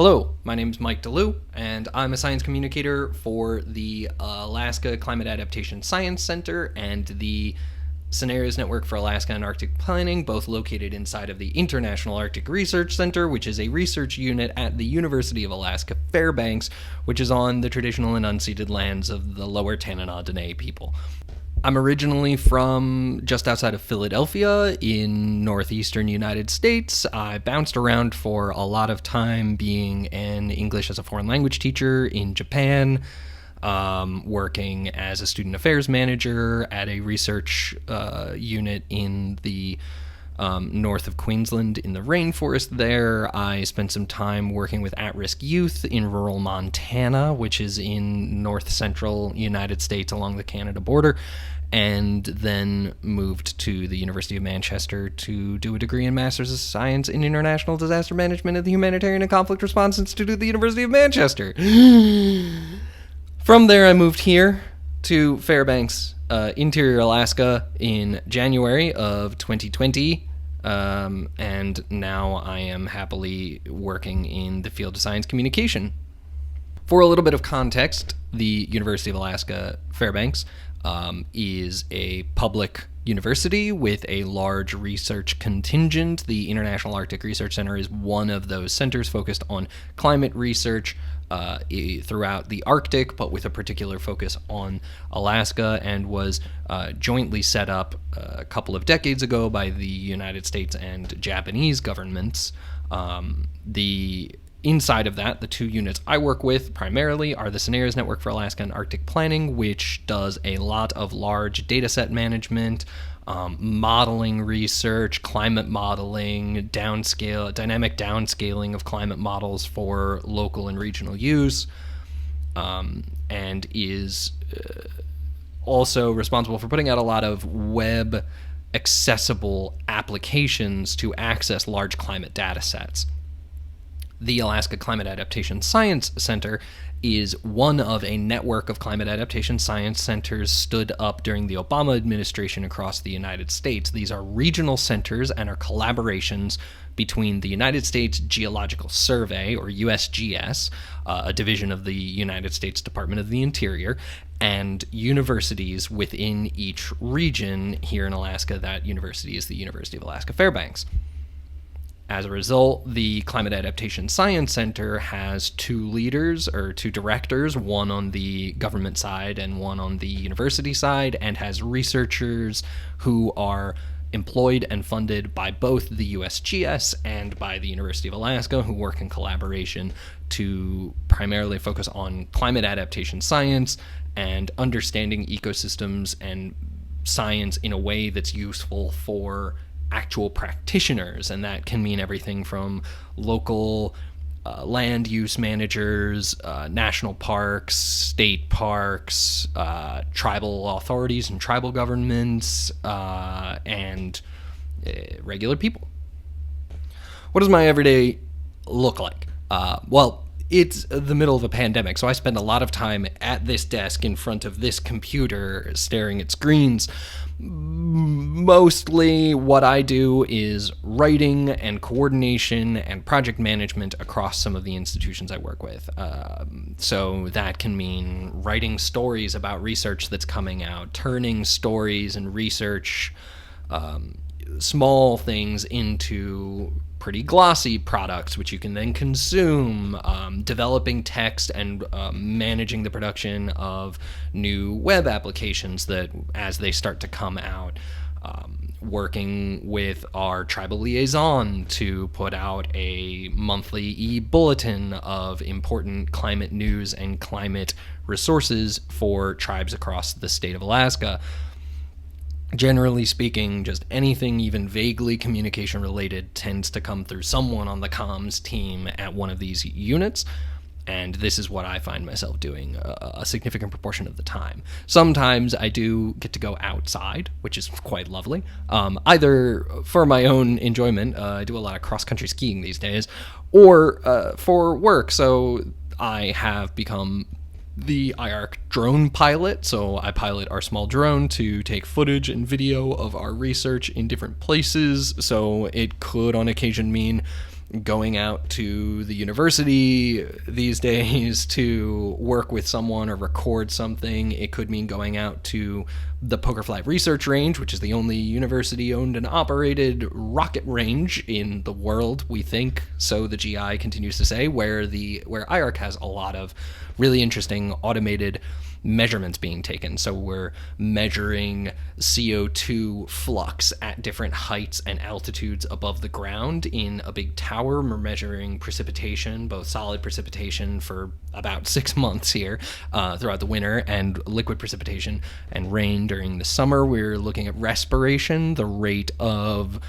Hello, my name is Mike DeLue, and I'm a science communicator for the Alaska Climate Adaptation Science Center and the Scenarios Network for Alaska and Arctic Planning, both located inside of the International Arctic Research Center, which is a research unit at the University of Alaska Fairbanks, which is on the traditional and unceded lands of the Lower Tanana Dene people. I'm originally from just outside of Philadelphia in northeastern United States. I bounced around for a lot of time being an English as a foreign language teacher in Japan, working as a student affairs manager at a research unit in the north of Queensland in the rainforest there. I spent some time working with at-risk youth in rural Montana, which is in north-central United States along the Canada border, and then moved to the University of Manchester to do a degree in Master's of Science in International Disaster Management at the Humanitarian and Conflict Response Institute at the University of Manchester. From there, I moved here to Fairbanks, Interior Alaska, in January of 2020. And now I am happily working in the field of science communication. For a little bit of context, the University of Alaska Fairbanks is a public university with a large research contingent. The International Arctic Research Center is one of those centers focused on climate research throughout the Arctic, but with a particular focus on Alaska, and was jointly set up a couple of decades ago by the United States and Japanese governments. Inside of that, the two units I work with primarily are the Scenarios Network for Alaska and Arctic Planning, which does a lot of large data set management, modeling research, climate modeling, dynamic downscaling of climate models for local and regional use, and is also responsible for putting out a lot of web accessible applications to access large climate data sets. The Alaska Climate Adaptation Science Center is one of a network of climate adaptation science centers stood up during the Obama administration across the United States. These are regional centers and are collaborations between the United States Geological Survey, or USGS, a division of the United States Department of the Interior, and universities within each region. Here in Alaska, that university is the University of Alaska Fairbanks. As a result, the Climate Adaptation Science Center has two directors, one on the government side and one on the university side, and has researchers who are employed and funded by both the USGS and by the University of Alaska, who work in collaboration to primarily focus on climate adaptation science and understanding ecosystems and science in a way that's useful for actual practitioners. And that can mean everything from local land use managers, national parks, state parks, tribal authorities and tribal governments, and regular people. What does my everyday look like? Well, it's the middle of a pandemic, so I spend a lot of time at this desk in front of this computer staring at screens. Mostly what I do is writing and coordination and project management across some of the institutions I work with. So that can mean writing stories about research that's coming out, turning stories and research, small things into pretty glossy products, which you can then consume, developing text and managing the production of new web applications that, as they start to come out, working with our tribal liaison to put out a monthly e-bulletin of important climate news and climate resources for tribes across the state of Alaska. Generally speaking, just anything even vaguely communication related tends to come through someone on the comms team at one of these units, and this is what I find myself doing a significant proportion of the time. Sometimes I do get to go outside, which is quite lovely, either for my own enjoyment. I do a lot of cross-country skiing these days, or for work. So I have become the IARC drone pilot, so I pilot our small drone to take footage and video of our research in different places. So it could on occasion mean going out to the university these days to work with someone or record something. It could mean going out to the Poker Flat Research Range, which is the only university-owned and operated rocket range in the world, we think. So the GI continues to say, where IARC has a lot of really interesting automated measurements being taken. So we're measuring CO2 flux at different heights and altitudes above the ground in a big tower. We're measuring precipitation, both solid precipitation for about 6 months here throughout the winter, and liquid precipitation and rain during the summer. We're looking at respiration, the rate of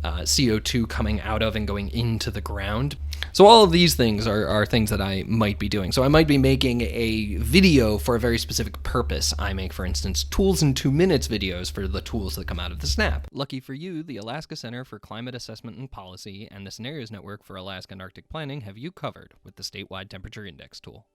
CO2 coming out of and going into the ground. So all of these things are things that I might be doing. So I might be making a video for a very specific purpose. I make, for instance, tools in 2 minutes videos for the tools that come out of the snap. Lucky for you, the Alaska Center for Climate Assessment and Policy and the Scenarios Network for Alaska and Arctic Planning have you covered with the Statewide Temperature Index tool.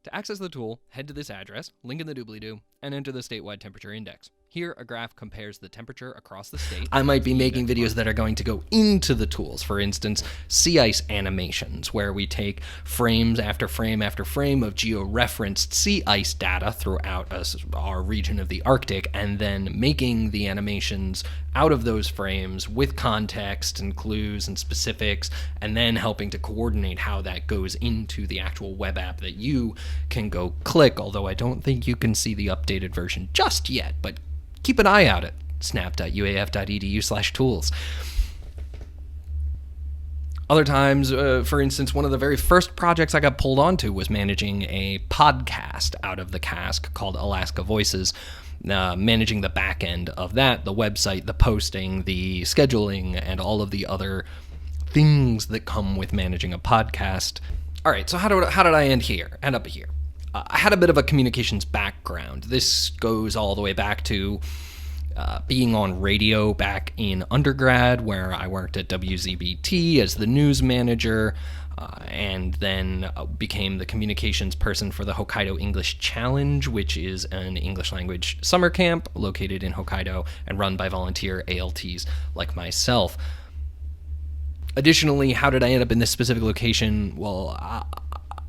To access the tool, head to this address, link in the doobly-doo, and enter the statewide temperature index. Here, a graph compares the temperature across the state. I might be making videos that are going to go into the tools. For instance, sea ice animations, where we take frames after frame after frame of geo-referenced sea ice data throughout our region of the Arctic, and then making the animations out of those frames with context and clues and specifics, and then helping to coordinate how that goes into the actual web app that you can go click, although I don't think you can see the updated version just yet, but keep an eye out at snap.uaf.edu/tools. Other times, for instance, one of the very first projects I got pulled onto was managing a podcast out of the cask called Alaska Voices, managing the back end of that, the website, the posting, the scheduling, and all of the other things that come with managing a podcast. All right, so how did I end up here? I had a bit of a communications background. This goes all the way back to being on radio back in undergrad, where I worked at WZBT as the news manager, and then became the communications person for the Hokkaido English Challenge, which is an English language summer camp located in Hokkaido and run by volunteer ALTs like myself. Additionally, how did I end up in this specific location? Well,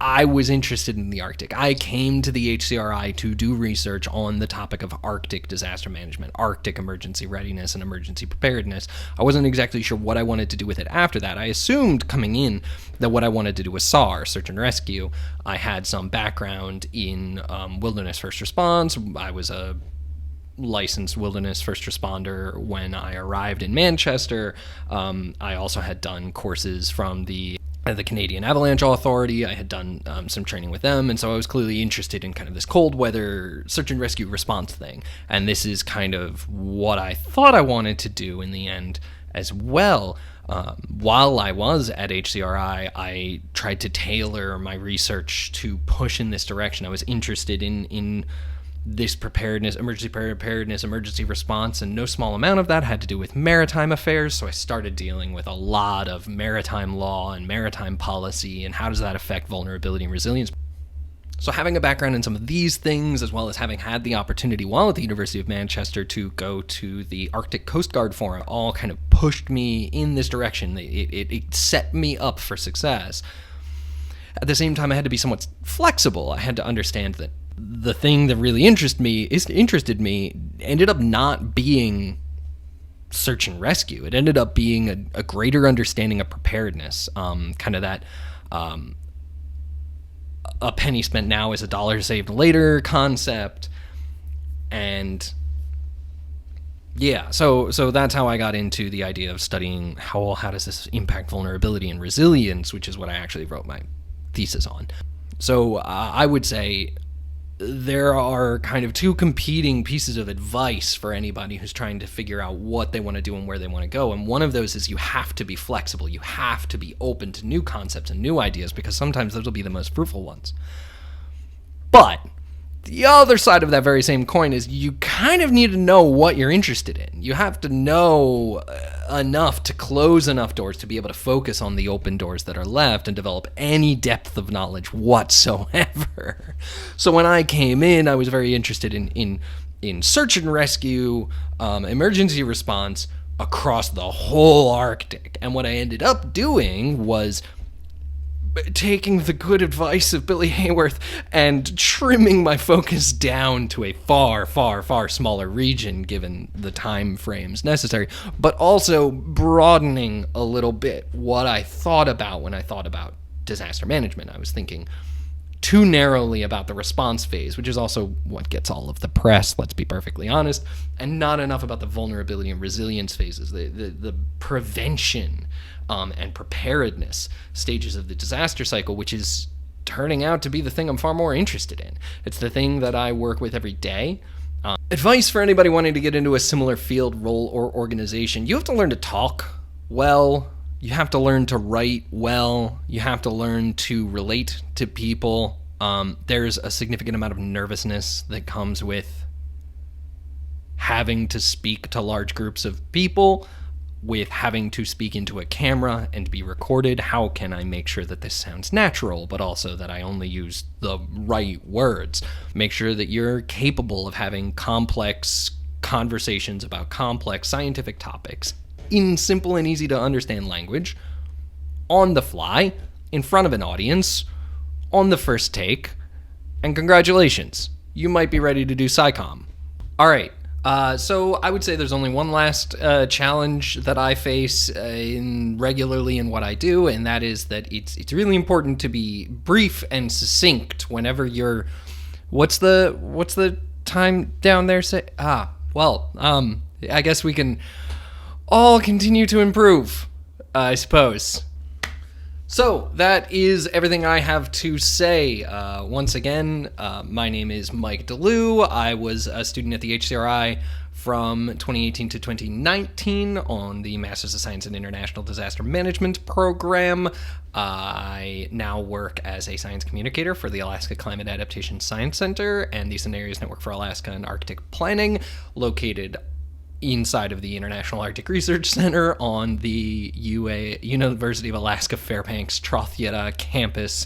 I was interested in the Arctic. I came to the HCRI to do research on the topic of Arctic disaster management, Arctic emergency readiness, and emergency preparedness. I wasn't exactly sure what I wanted to do with it after that. I assumed coming in that what I wanted to do was SAR, search and rescue. I had some background in wilderness first response. I was a licensed wilderness first responder when I arrived in Manchester. I also had done courses from the Canadian Avalanche Authority. I had done some training with them, and so I was clearly interested in kind of this cold weather search and rescue response thing. And this is kind of what I thought I wanted to do in the end as well. While I was at HCRI, I tried to tailor my research to push in this direction. I was interested in this preparedness, emergency response, and no small amount of that had to do with maritime affairs, so I started dealing with a lot of maritime law and maritime policy, and how does that affect vulnerability and resilience. So having a background in some of these things, as well as having had the opportunity while at the University of Manchester to go to the Arctic Coast Guard Forum, all kind of pushed me in this direction. It set me up for success. At the same time, I had to be somewhat flexible. I had to understand that the thing that really interested me ended up not being search and rescue. It ended up being a greater understanding of preparedness, kind of that a penny spent now is a dollar saved later concept. And yeah, so that's how I got into the idea of studying how does this impact vulnerability and resilience, which is what I actually wrote my thesis on. So I would say there are kind of two competing pieces of advice for anybody who's trying to figure out what they want to do and where they want to go. And one of those is you have to be flexible. You have to be open to new concepts and new ideas, because sometimes those will be the most fruitful ones. But the other side of that very same coin is you kind of need to know what you're interested in. You have to know enough to close enough doors to be able to focus on the open doors that are left and develop any depth of knowledge whatsoever. So when I came in, I was very interested in search and rescue, emergency response, across the whole Arctic. And what I ended up doing was taking the good advice of Billy Hayworth and trimming my focus down to a far, far, far smaller region given the time frames necessary, but also broadening a little bit what I thought about when I thought about disaster management. I was thinking too narrowly about the response phase, which is also what gets all of the press, let's be perfectly honest, and not enough about the vulnerability and resilience phases, the prevention and preparedness stages of the disaster cycle, which is turning out to be the thing I'm far more interested in. It's the thing that I work with every day. Advice for anybody wanting to get into a similar field, role, or organization: you have to learn to talk well. You have to learn to write well. You have to learn to relate to people. There's a significant amount of nervousness that comes with having to speak to large groups of people, with having to speak into a camera and be recorded. How can I make sure that this sounds natural, but also that I only use the right words? Make sure that you're capable of having complex conversations about complex scientific topics in simple and easy to understand language, on the fly, in front of an audience, on the first take, and congratulations, you might be ready to do SciComm. All right. So I would say there's only one last challenge that I face regularly in what I do, and that is that it's really important to be brief and succinct whenever you're. What's the time down there say? I guess we can all continue to improve, I suppose. So that is everything I have to say. Once again, my name is Mike DeLue. I was a student at the HCRI from 2018 to 2019 on the Masters of Science in International Disaster Management program. I now work as a science communicator for the Alaska Climate Adaptation Science Center and the Scenarios Network for Alaska and Arctic Planning, located inside of the International Arctic Research Center on the University of Alaska Fairbanks Trothyeta campus,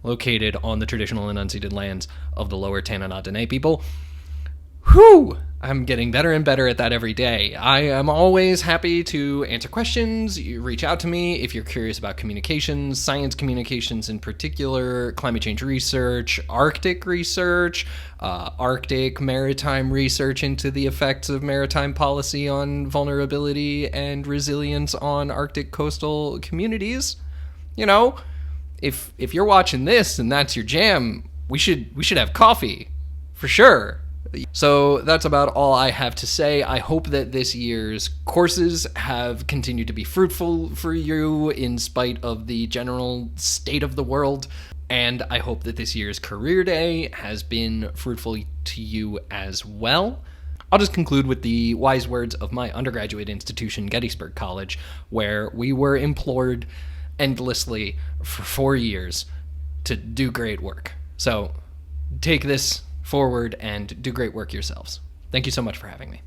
located on the traditional and unceded lands of the Lower Tanana Dene people. Whew! I'm getting better and better at that every day. I am always happy to answer questions. You reach out to me if you're curious about communications, science communications in particular, climate change research, Arctic research, Arctic maritime research into the effects of maritime policy on vulnerability and resilience on Arctic coastal communities. You know, if you're watching this and that's your jam, we should have coffee, for sure. So that's about all I have to say. I hope that this year's courses have continued to be fruitful for you in spite of the general state of the world. And I hope that this year's career day has been fruitful to you as well. I'll just conclude with the wise words of my undergraduate institution, Gettysburg College, where we were implored endlessly for 4 years to do great work. So take this forward and do great work yourselves. Thank you so much for having me.